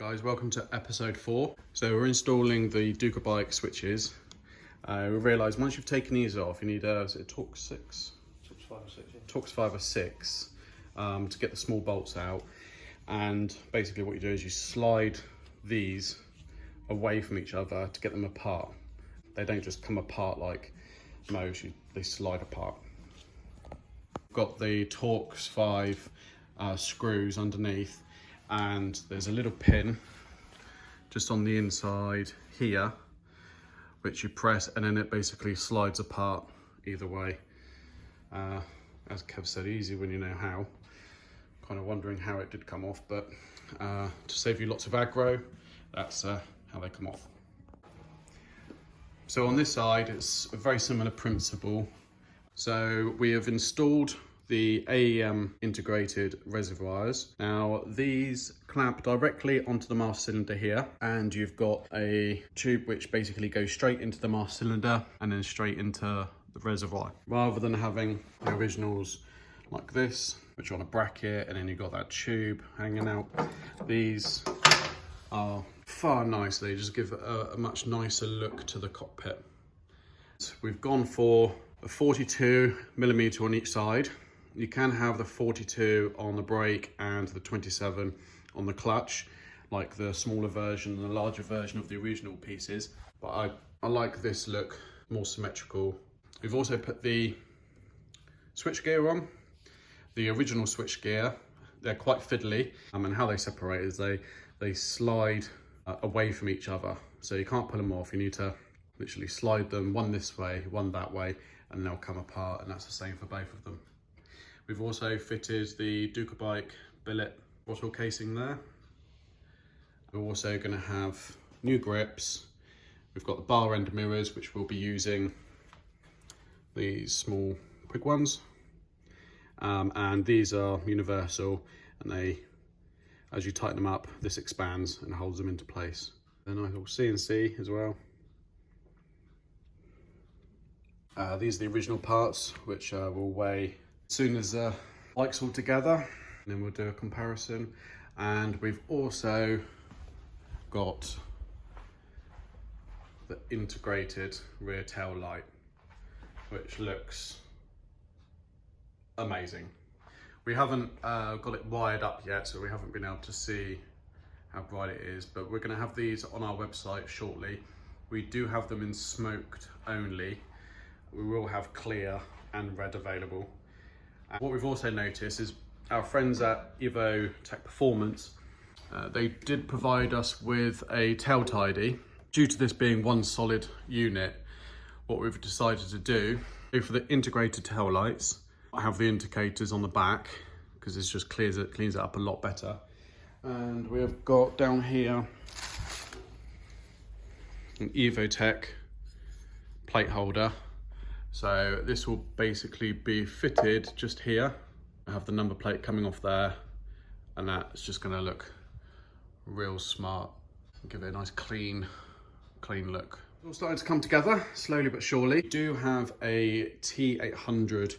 Guys, welcome to episode 4. So we're installing the Ducabike switches. We realised once you've taken these off, you need is it a Torx 6? Torx 5 or 6, yeah. Torx 5 or 6 to get the small bolts out. And basically what you do is you slide these away from each other to get them apart. They don't just come apart like most, they slide apart. Got the Torx 5 screws underneath, and there's a little pin just on the inside here which you press, and then it basically slides apart either way. As Kev said, easy when you know how. Kind of wondering how it did come off, but to save you lots of aggro, that's how they come off. So on this side it's a very similar principle. So we have installed the AEM integrated reservoirs. Now these clamp directly onto the master cylinder here, and you've got a tube which basically goes straight into the master cylinder and then straight into the reservoir, rather than having the originals like this, which are on a bracket, and then you've got that tube hanging out. These are far nicer, they just give a much nicer look to the cockpit. So we've gone for a 42mm on each side. You can have the 42 on the brake and the 27 on the clutch, like the smaller version and the larger version of the original pieces, but I like this look, more symmetrical. We've also put the switch gear on. The original switch gear, they're quite fiddly, and how they separate is they slide away from each other, so you can't pull them off. You need to literally slide them one this way, one that way, and they'll come apart, and that's the same for both of them. We've also fitted the Ducabike billet bottle casing there. We're also going to have new grips. We've got the bar end mirrors, which we'll be using these small quick ones. And these are universal, and they, as you tighten them up, this expands and holds them into place. A nice little CNC as well. These are the original parts, which we'll weigh as soon as the bike's all together, and then we'll do a comparison. And we've also got the integrated rear tail light, which looks amazing. We haven't got it wired up yet, so we haven't been able to see how bright it is, but we're going to have these on our website shortly. We do have them in smoked only. We will have clear and red available. And what we've also noticed is our friends at Evo Tech Performance, they did provide us with a tail tidy. Due to this being one solid unit, what we've decided to do for the integrated tail lights, I have the indicators on the back because this just cleans it up a lot better. And we've got down here an Evo Tech plate holder. So this will basically be fitted just here. I have the number plate coming off there, and that's just going to look real smart. Give it a nice clean look. It's all starting to come together slowly but surely. We do have a T800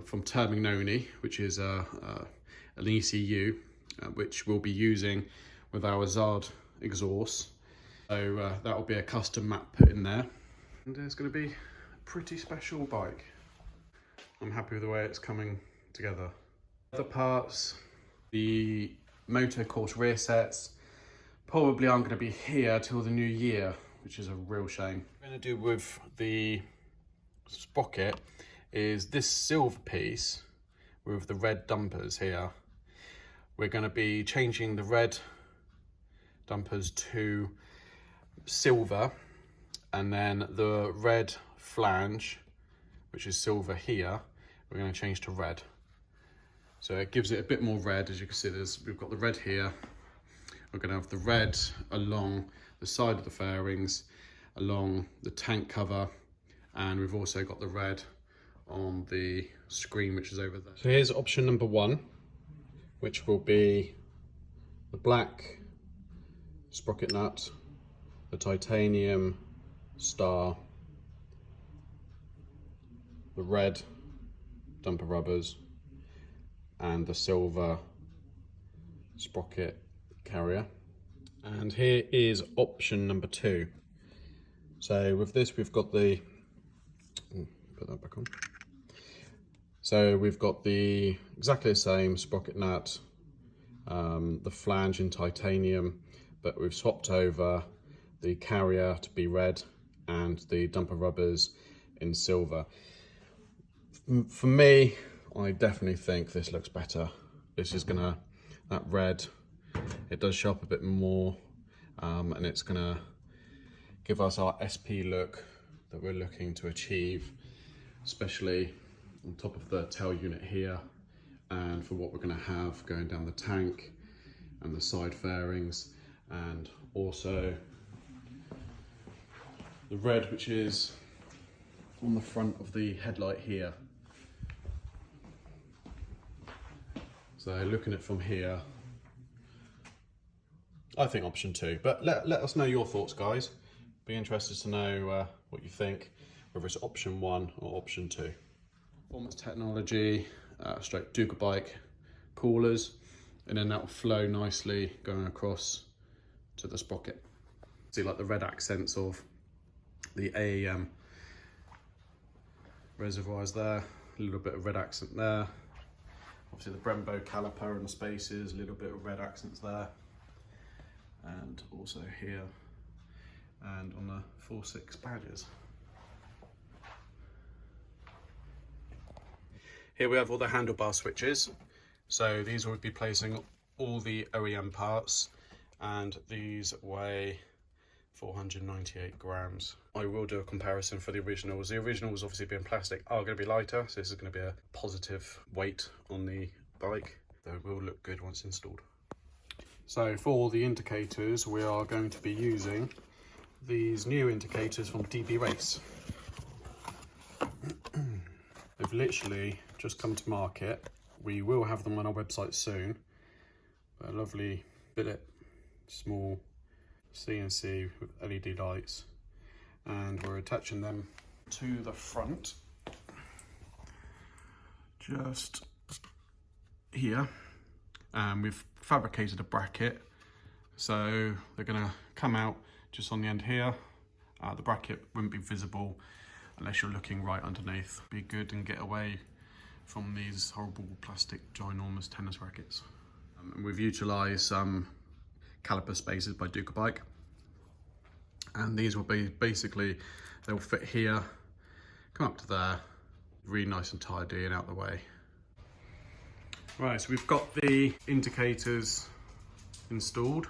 from Termignoni, which is an ECU, which we'll be using with our Zard exhaust. So that will be a custom map put in there, and it's going to be pretty special bike. I'm happy with the way it's coming together. Other parts, the MotoCorse rear sets probably aren't going to be here till the new year, which is a real shame. What I'm going to do with the sprocket is this silver piece with the red dumpers here. We're going to be changing the red dumpers to silver, and then the red flange, which is silver here, we're going to change to red. So it gives it a bit more red. As you can see, we've got the red here. We're going to have the red along the side of the fairings, along the tank cover, and we've also got the red on the screen, which is over there. So here's option number 1, which will be the black sprocket nut, the titanium star, the red dumper rubbers, and the silver sprocket carrier. And here is option number 2. So with this, we've got the, put that back on. So we've got the exactly the same sprocket nut, the flange in titanium, but we've swapped over the carrier to be red and the dumper rubbers in silver. For me, I definitely think this looks better. This is gonna, that red, it does show up a bit more, and it's gonna give us our SP look that we're looking to achieve, especially on top of the tail unit here, and for what we're going to have going down the tank and the side fairings, and also the red which is on the front of the headlight here. So looking at it from here, I think option 2, but let us know your thoughts, guys. Be interested to know what you think, whether it's option 1 or option 2. Performance technology, straight Ducabike coolers, and then that will flow nicely going across to the sprocket. See like the red accents of the AEM reservoirs there, a little bit of red accent there. Obviously the Brembo caliper and spaces, a little bit of red accents there. And also here and on the Fullsix badges. Here we have all the handlebar switches. So these will be placing all the OEM parts, and these weigh 498 grams. I will do a comparison for the originals. The originals, obviously being plastic, are going to be lighter, so this is going to be a positive weight on the bike. They will look good once installed. So for the indicators, we are going to be using these new indicators from DB Race. They've literally just come to market. We will have them on our website soon. A lovely billet, small CNC with LED lights, and we're attaching them to the front, just here. We've fabricated a bracket, so they're gonna come out just on the end here. The bracket wouldn't be visible unless you're looking right underneath. Be good and get away from these horrible plastic ginormous tennis rackets. And we've utilised some caliper spaces by Ducabike, and these will be basically, they'll fit here, come up to there, really nice and tidy and out the way. Right, so we've got the indicators installed.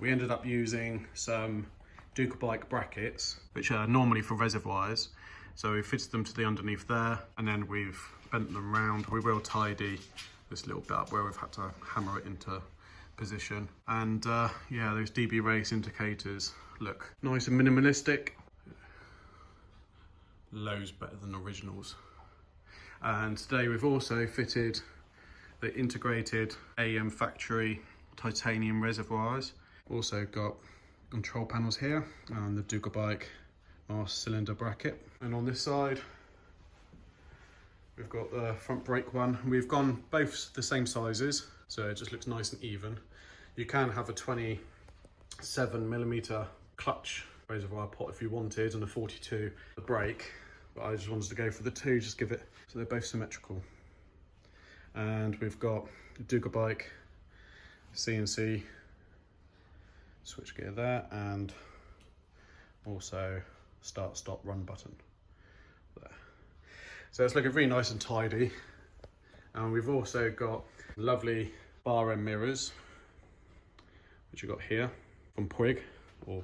We ended up using some Ducabike brackets, which are normally for reservoirs. So we fitted them to the underneath there, and then we've bent them round. We will tidy this little bit up where we've had to hammer it into position. And yeah, those DB Race indicators look nice and minimalistic. Loads better than originals. And today we've also fitted the integrated AEM Factory titanium reservoirs. Also got control panels here and the Ducabike master cylinder bracket. And on this side, we've got the front brake one. We've gone both the same sizes, so it just looks nice and even. You can have a 27mm clutch reservoir pot if you wanted, and a 42 the brake, but I just wanted to go for the 2, just give it, so they're both symmetrical. And we've got the Ducabike CNC switch gear there, and also start, stop, run button there. So it's looking really nice and tidy. And we've also got lovely bar end mirrors, which you've got here from Puig or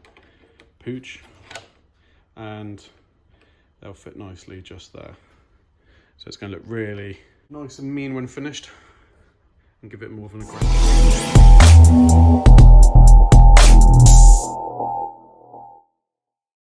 Pooch, and they'll fit nicely just there. So it's going to look really nice and mean when finished, and give it more of an aggression.